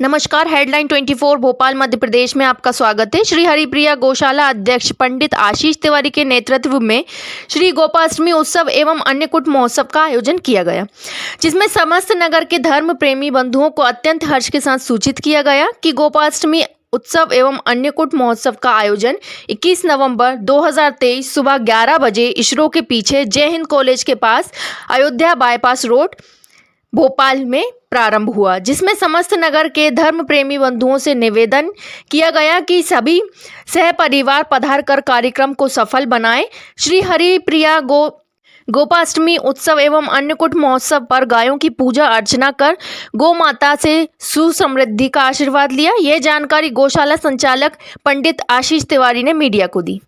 नमस्कार। हेडलाइन 24 भोपाल मध्य प्रदेश में आपका स्वागत है। श्री हरिप्रिया गौशाला अध्यक्ष पंडित आशीष तिवारी के नेतृत्व में श्री गोपाष्टमी उत्सव एवं अन्नकूट महोत्सव का आयोजन किया गया, जिसमें समस्त नगर के धर्म प्रेमी बंधुओं को अत्यंत हर्ष के साथ सूचित किया गया कि गोपाष्टमी उत्सव एवं अन्नकूट महोत्सव का आयोजन 21 नवंबर 2023 सुबह 11 बजे इसरो के पीछे जय हिंद कॉलेज के पास अयोध्या बाईपास रोड भोपाल में प्रारंभ हुआ, जिसमें समस्त नगर के धर्म प्रेमी बंधुओं से निवेदन किया गया कि सभी सह परिवार पधार कर कार्यक्रम को सफल बनाएं। श्री हरिप्रिया गोपाष्टमी उत्सव एवं अन्नकूट महोत्सव पर गायों की पूजा अर्चना कर गौ माता से सुसमृद्धि का आशीर्वाद लिया। यह जानकारी गौशाला संचालक पंडित आशीष तिवारी ने मीडिया को दी।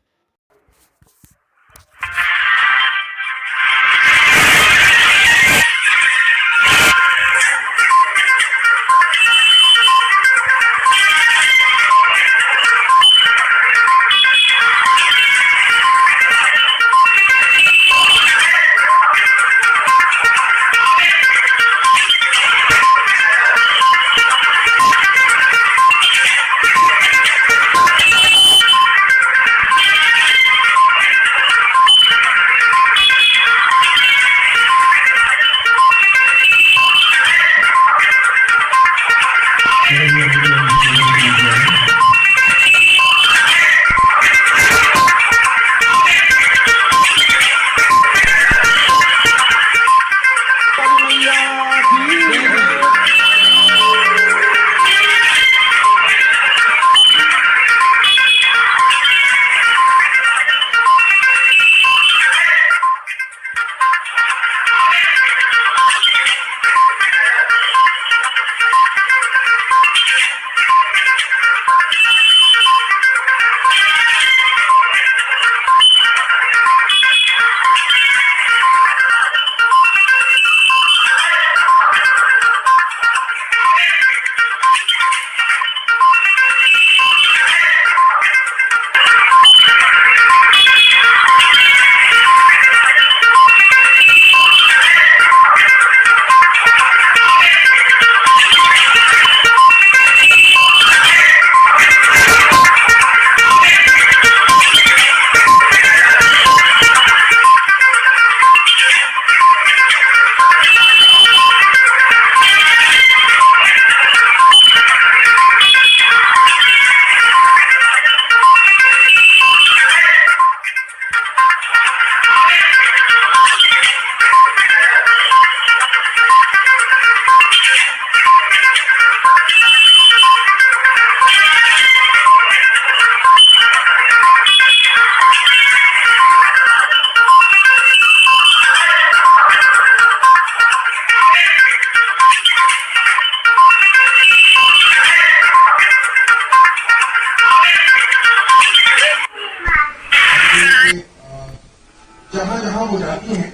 जहाँ जहाँ वो जाती हैं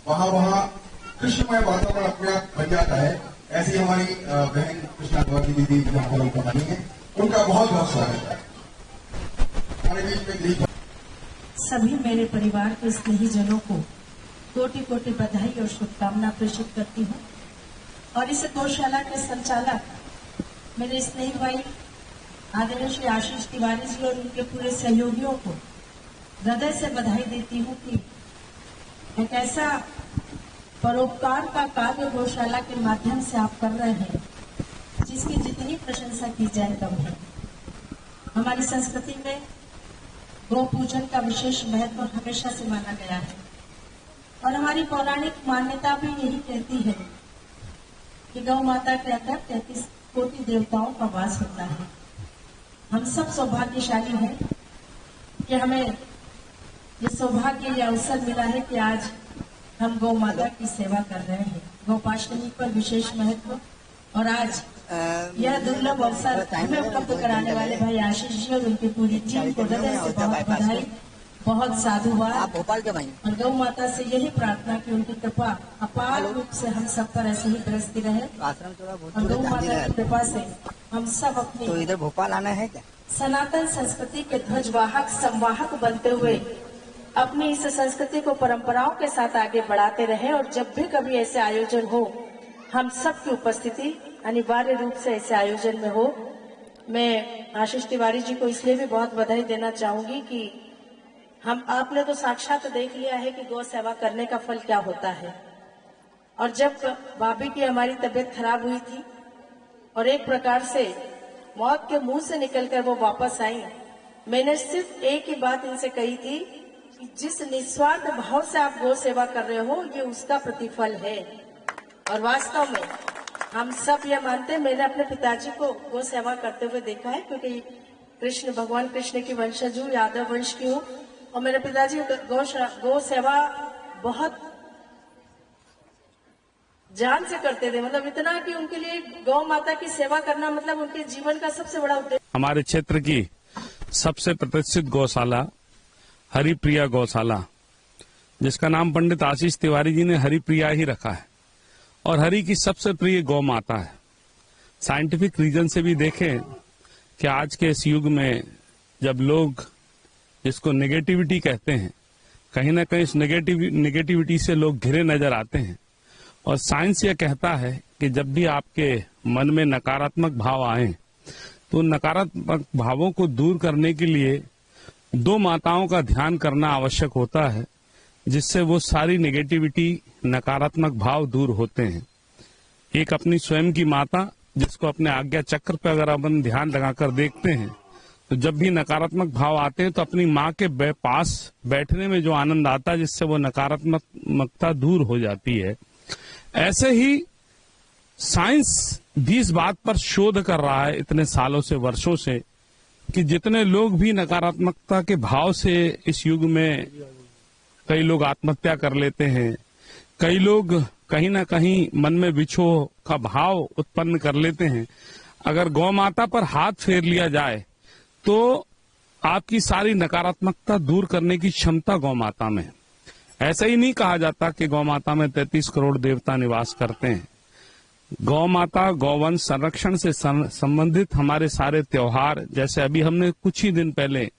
वहाँ वहाँ कृष्णमय वातावरण अपने आप बन जाता है। ऐसी हमारी बहन कृष्णा तिवारी दीदी यहाँ पर बनी है, उनका बहुत बहुत स्वागत है। हमारे बीच में सभी मेरे परिवार के स्नेहीजनों को कोटि कोटि बधाई और शुभकामना प्रेषित करती हूँ और इस गौशाला के संचालक मेरे स्नेही भाई आदरणीय श्री आशीष तिवारी जी और उनके पूरे सहयोगियों को हृदय से बधाई देती हूँ कि एक ऐसा परोपकार का कार्य गौशाला के माध्यम से आप कर रहे हैं जिसकी जितनी प्रशंसा की जाए कम है। हमारी संस्कृति में गौ पूजन का विशेष महत्व हमेशा से माना गया है और हमारी पौराणिक मान्यता भी यही कहती है कि गौ माता के अंदर 33 कोटि देवताओं का वास होता है। हम सब सौभाग्यशाली हैं कि हमें ये सौभाग्य ये अवसर मिला है कि आज हम गौ माता की सेवा कर रहे हैं। गोपाष्टमी पर विशेष महत्व और आज यह दुर्लभ अवसर हमें उपलब्ध कराने वाले भाई आशीष जी और उनकी पूरी टीम को हृदय से बहुत बधाई, बहुत साधुवाद। और गौ माता से यही प्रार्थना कि उनकी कृपा अपार रूप से हम सब पर ऐसे ही बरसती रहे और गौ माता की कृपा से हम सब अपनी तो इधर भोपाल आना है क्या? सनातन संस्कृति के ध्वजवाहक संवाहक बनते हुए अपनी इस संस्कृति को परंपराओं के साथ आगे बढ़ाते रहे और जब भी कभी ऐसे आयोजन हो हम सबकी उपस्थिति अनिवार्य रूप से ऐसे आयोजन में हो। मैं आशीष तिवारी जी को इसलिए भी बहुत बधाई देना चाहूंगी कि आपने तो साक्षात देख लिया है कि गौ सेवा करने का फल क्या होता है। और जब भाभी की हमारी तबीयत खराब हुई थी और एक प्रकार से मौत के मुंह से निकलकर वो वापस आई, मैंने सिर्फ एक ही बात इनसे कही थी कि जिस निस्वार्थ भाव से आप गौ सेवा कर रहे हो ये उसका प्रतिफल है। और वास्तव में हम सब ये मानते हैं, मैंने अपने पिताजी को गौ सेवा करते हुए देखा है क्योंकि भगवान कृष्ण की वंशज हूँ, यादव वंश की हूँ, और मेरे पिताजी गौ सेवा बहुत जान से करते थे। मतलब इतना कि उनके लिए गौ माता की सेवा करना मतलब उनके जीवन का सबसे बड़ा उद्देश्य। हमारे क्षेत्र की सबसे प्रतिष्ठित गौशाला हरिप्रिया गौशाला, जिसका नाम पंडित आशीष तिवारी जी ने हरिप्रिया ही रखा है, और हरि की सबसे प्रिय गौ माता है। साइंटिफिक रीजन से भी देखें कि आज के इस युग में जब लोग जिसको नेगेटिविटी कहते हैं, कहीं ना कहीं इस नेगेटिविटी से लोग घिरे नजर आते हैं, और साइंस यह कहता है कि जब भी आपके मन में नकारात्मक भाव आए तो नकारात्मक भावों को दूर करने के लिए दो माताओं का ध्यान करना आवश्यक होता है, जिससे वो सारी नेगेटिविटी नकारात्मक भाव दूर होते हैं। एक अपनी स्वयं की माता, जिसको अपने आज्ञा चक्र पर अगर अपन ध्यान लगाकर देखते हैं तो जब भी नकारात्मक भाव आते हैं तो अपनी माँ के पास बैठने में जो आनंद आता है, जिससे वो नकारात्मकता दूर हो जाती है। ऐसे ही साइंस भी इस बात पर शोध कर रहा है इतने सालों से, वर्षों से, कि जितने लोग भी नकारात्मकता के भाव से इस युग में, कई लोग आत्महत्या कर लेते हैं, कई लोग कहीं ना कहीं मन में विक्षोभ का भाव उत्पन्न कर लेते हैं, अगर गौ माता पर हाथ फेर लिया जाए तो आपकी सारी नकारात्मकता दूर करने की क्षमता गौ माता में है। ऐसा ही नहीं कहा जाता कि गौ माता में 33 करोड़ देवता निवास करते हैं। गौ माता, गौवंश संरक्षण से संबंधित हमारे सारे त्योहार, जैसे अभी हमने कुछ ही दिन पहले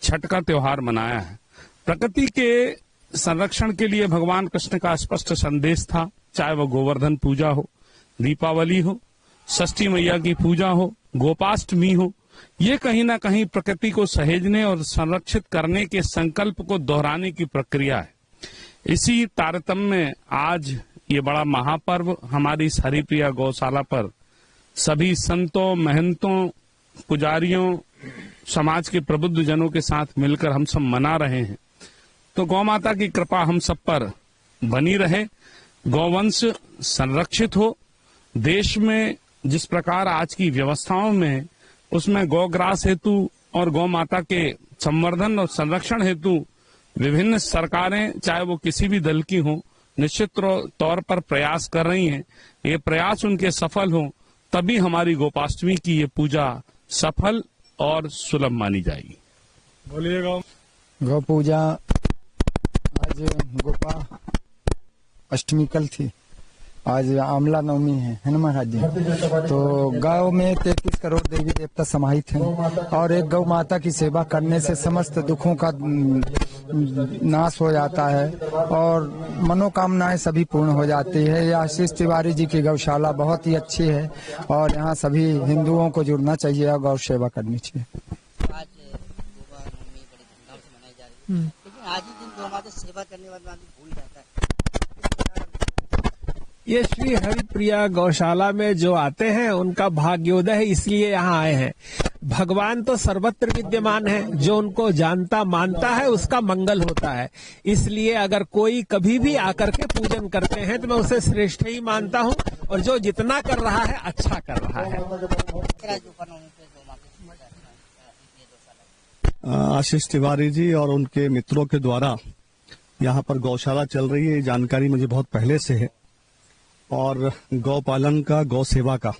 छठ का त्योहार मनाया है, प्रकृति के संरक्षण के लिए भगवान कृष्ण का स्पष्ट संदेश था। चाहे वो गोवर्धन पूजा हो, दीपावली हो, षष्ठी मैया की पूजा हो, गोपाष्टमी हो, ये कहीं ना कहीं प्रकृति को सहेजने और संरक्षित करने के संकल्प को दोहराने की प्रक्रिया है। इसी तारतम्य में आज ये बड़ा महापर्व हमारी इस हरिप्रिया गौशाला पर सभी संतों, महंतों, पुजारियों, समाज के प्रबुद्ध जनों के साथ मिलकर हम सब मना रहे हैं। तो गौ माता की कृपा हम सब पर बनी रहे, गौवंश संरक्षित हो। देश में जिस प्रकार आज की व्यवस्थाओं में, उसमें गौग्रास हेतु और गौ माता के संवर्धन और संरक्षण हेतु विभिन्न सरकारें, चाहे वो किसी भी दल की हों, निश्चित तौर पर प्रयास कर रही हैं। ये प्रयास उनके सफल हों तभी हमारी गोपाष्टमी की ये पूजा सफल और सुलभ मानी जाएगी। बोलिएगा। गौ पूजा आज गोपा अष्टमी कल थी, आज आमला नवमी है ना महाराज जी। तो गांव में 33 करोड़ देवी देवता समाहित हैं, और एक गौ माता की सेवा करने से समस्त दुखों का नाश हो जाता है और मनोकामनाएं सभी पूर्ण हो जाती है। यह आशीष तिवारी जी की गौशाला बहुत ही अच्छी है और यहाँ सभी हिंदुओं को जुड़ना चाहिए और गौ सेवा करनी चाहिए। आज गोवा नवमी बड़ी धूमधाम से मनाई जा रही है, लेकिन आज ही दिन गौ माता सेवा करने वाला आदमी भूल जाता है। ये श्री हरिप्रिया गौशाला में जो आते हैं उनका भाग्योदय है, इसलिए यहाँ आए हैं। भगवान तो सर्वत्र विद्यमान है, जो उनको जानता मानता है उसका मंगल होता है। इसलिए अगर कोई कभी भी आकर के पूजन करते हैं तो मैं उसे श्रेष्ठ ही मानता हूँ, और जो जितना कर रहा है अच्छा कर रहा है। आशीष तिवारी जी और उनके मित्रों के द्वारा यहाँ पर गौशाला चल रही है, ये जानकारी मुझे बहुत पहले से है। और गौ पालन का, गौ सेवा का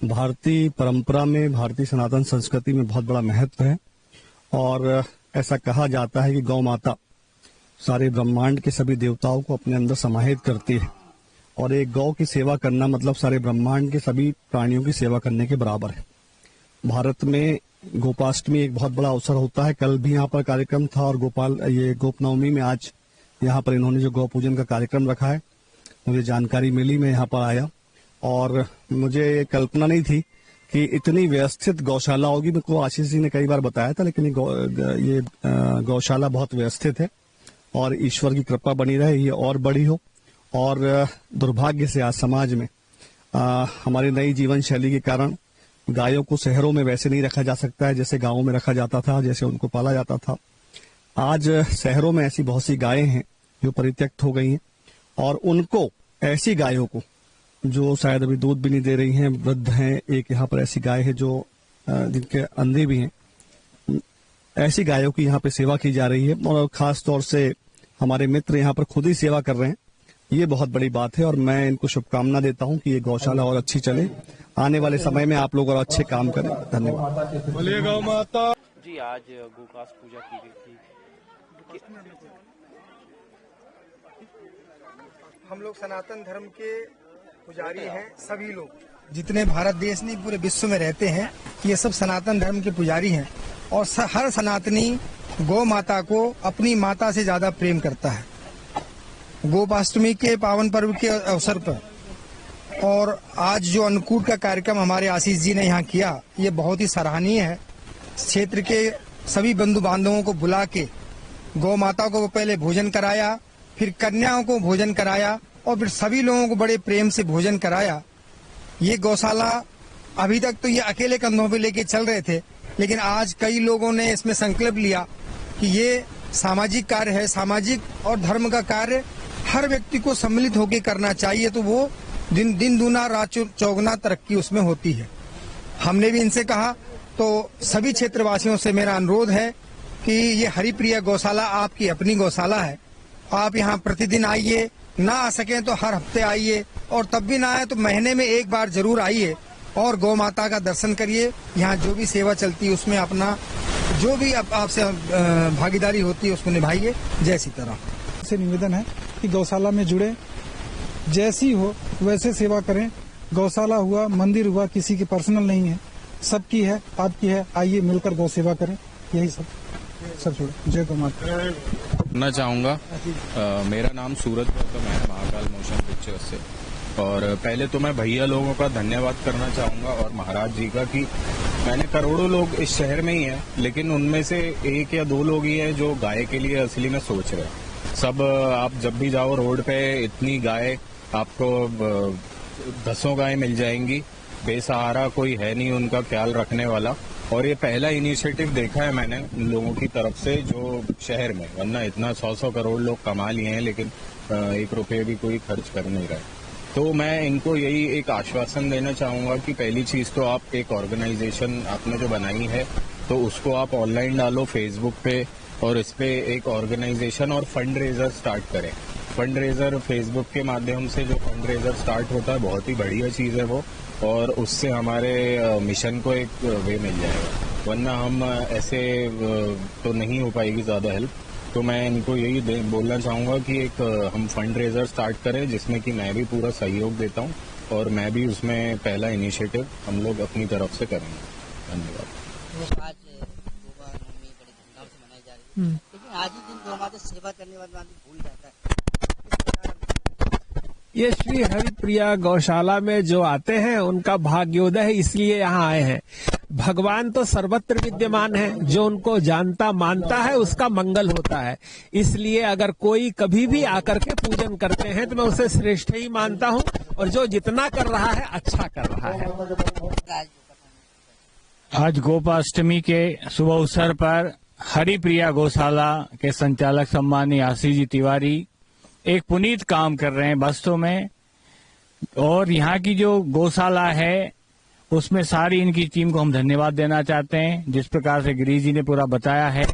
भारतीय परंपरा में, भारतीय सनातन संस्कृति में बहुत बड़ा महत्व है। और ऐसा कहा जाता है कि गौ माता सारे ब्रह्मांड के सभी देवताओं को अपने अंदर समाहित करती है, और एक गौ की सेवा करना मतलब सारे ब्रह्मांड के सभी प्राणियों की सेवा करने के बराबर है। भारत में गोपाष्टमी एक बहुत बड़ा अवसर होता है। कल भी यहाँ पर कार्यक्रम था, और गोपनवमी में आज यहाँ पर इन्होंने जो गौ पूजन का कार्यक्रम रखा है, मुझे जानकारी मिली, मैं यहाँ पर आया और मुझे कल्पना नहीं थी कि इतनी व्यवस्थित गौशाला होगी। मेरे को आशीष जी ने कई बार बताया था, लेकिन ये गौशाला बहुत व्यवस्थित है और ईश्वर की कृपा बनी रहे, ये और बड़ी हो। और दुर्भाग्य से आज समाज में हमारी नई जीवन शैली के कारण गायों को शहरों में वैसे नहीं रखा जा सकता है जैसे गांवों में रखा जाता था, जैसे उनको पाला जाता था। आज शहरों में ऐसी बहुत सी गायें हैं जो परित्यक्त हो गई हैं, और उनको, ऐसी गायों को जो शायद अभी दूध भी नहीं दे रही हैं, वृद्ध हैं, एक यहाँ पर ऐसी गाय है जो जिनके अंधे भी हैं, ऐसी गायों की यहाँ पे सेवा की जा रही है। और खास तौर से हमारे मित्र यहाँ पर खुद ही सेवा कर रहे हैं, ये बहुत बड़ी बात है। और मैं इनको शुभकामना देता हूँ कि ये गौशाला और अच्छी चले, आने वाले समय में आप लोग और अच्छे काम करें। धन्यवाद। बोलिए गौ माता। जी, आज गोकास पूजा की गई थी। हम लोग सनातन धर्म के पुजारी हैं, सभी लोग जितने भारत देश नहीं पूरे विश्व में रहते हैं, ये सब सनातन धर्म के पुजारी हैं। और हर सनातनी गौ माता को अपनी माता से ज्यादा प्रेम करता है। गोपाष्टमी के पावन पर्व के अवसर पर और आज जो अन्नकूट का कार्यक्रम हमारे आशीष जी ने यहाँ किया, ये बहुत ही सराहनीय है। क्षेत्र के सभी बंधु बांधवों को बुला के गौ माता को पहले भोजन कराया, फिर कन्याओं को भोजन कराया और फिर सभी लोगों को बड़े प्रेम से भोजन कराया। ये गौशाला अभी तक तो ये अकेले कंधों पे लेके चल रहे थे, लेकिन आज कई लोगों ने इसमें संकल्प लिया कि ये सामाजिक कार्य है, सामाजिक और धर्म का कार्य हर व्यक्ति को सम्मिलित होकर करना चाहिए, तो वो दिन दूना रात चौगुना तरक्की उसमें होती है। हमने भी इनसे कहा, तो सभी क्षेत्रवासियों से मेरा अनुरोध है कि ये हरिप्रिया गौशाला आपकी अपनी गौशाला है। आप यहाँ प्रतिदिन आइए, ना आ सके तो हर हफ्ते आइए, और तब भी ना आए तो महीने में एक बार जरूर आइए और गौ माता का दर्शन करिए। यहाँ जो भी सेवा चलती है उसमें अपना जो भी आपसे भागीदारी होती है उसको निभाइए। जय सीताराम। से निवेदन है कि गौशाला में जुड़े, जैसी हो वैसे सेवा करें। गौशाला हुआ, मंदिर हुआ, किसी की पर्सनल नहीं है, सबकी है, आपकी है। आइए मिलकर गौ सेवा करें। यही सब छोड़े। जय गौ माता। मैं चाहूँगा, मेरा नाम सूरज गौतम है, महाकाल मोशन पिक्चर्स से। और पहले तो मैं भैया लोगों का धन्यवाद करना चाहूँगा और महाराज जी का कि मैंने करोड़ों लोग इस शहर में ही हैं, लेकिन उनमें से 1 या 2 लोग ही हैं जो गाय के लिए असली में सोच रहे हैं। सब आप जब भी जाओ रोड पे इतनी गाय आपको 10 गाय मिल जाएंगी, बेसहारा कोई है नहीं उनका ख्याल रखने वाला। और ये पहला इनिशिएटिव देखा है मैंने उन लोगों की तरफ से जो शहर में, वरना इतना 100 करोड़ लोग कमा लिए हैं लेकिन 1 रुपये भी कोई खर्च कर नहीं रहा। तो मैं इनको यही एक आश्वासन देना चाहूंगा कि पहली चीज तो आप एक ऑर्गेनाइजेशन आपने जो बनाई है तो उसको आप ऑनलाइन डालो फेसबुक पे, और इस पे एक ऑर्गेनाइजेशन और फंड रेजर स्टार्ट करें। फंड रेजर फेसबुक के माध्यम से जो फंड रेजर स्टार्ट होता है बहुत ही बढ़िया चीज है वो, और उससे हमारे मिशन को एक वे मिल जाएगा, वरना हम ऐसे तो नहीं हो पाएगी ज्यादा हेल्प। तो मैं इनको यही बोलना चाहूंगा कि एक हम फंड रेजर स्टार्ट करें जिसमें कि मैं भी पूरा सहयोग देता हूं, और मैं भी उसमें पहला इनिशिएटिव हम लोग अपनी तरफ से करेंगे। धन्यवाद। आज गोवा नवमी बड़ी धूमधाम से मनाई जा रही है, लेकिन आज ही दिन गौ माता सेवा करने वाला आदमी भूल जाता है। ये श्री हरिप्रिया गौशाला में जो आते हैं उनका भाग्योदय है, इसलिए यहाँ आए हैं। भगवान तो सर्वत्र विद्यमान है, जो उनको जानता मानता है उसका मंगल होता है। इसलिए अगर कोई कभी भी आकर के पूजन करते हैं तो मैं उसे श्रेष्ठ ही मानता हूँ, और जो जितना कर रहा है अच्छा कर रहा है। आज गोपाष्टमी के शुभ अवसर पर हरिप्रिया गौशाला के संचालक सम्मानीय आशीष जी तिवारी एक पुनीत काम कर रहे हैं वास्तव में। और यहाँ की जो गौशाला है उसमें सारी इनकी टीम को हम धन्यवाद देना चाहते हैं। जिस प्रकार से गिरीश जी ने पूरा बताया है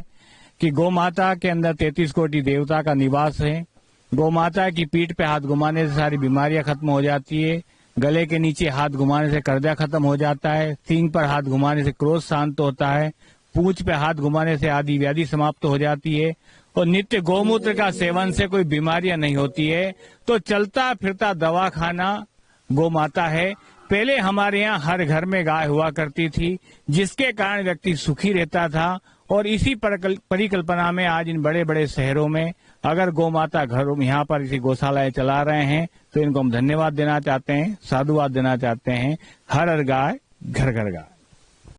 कि गौ माता के अंदर 33 कोटि देवता का निवास है। गौ माता की पीठ पे हाथ घुमाने से सारी बीमारियां खत्म हो जाती है, गले के नीचे हाथ घुमाने से कर्जा खत्म हो जाता है, सींग पर हाथ घुमाने से क्रोध शांत होता है, पूंछ पे हाथ घुमाने से आदि व्याधि समाप्त हो जाती है, और नित्य गौमूत्र का सेवन से कोई बीमारियां नहीं होती है। तो चलता फिरता दवाखाना गौ माता है। पहले हमारे यहाँ हर घर में गाय हुआ करती थी, जिसके कारण व्यक्ति सुखी रहता था, और इसी परिकल्पना में आज इन बड़े बड़े शहरों में अगर गौ माता घर यहाँ पर इसी गौशालाएं चला रहे हैं तो इनको हम धन्यवाद देना चाहते हैं, साधुवाद देना चाहते हैं। हर गाय घर घर गाय।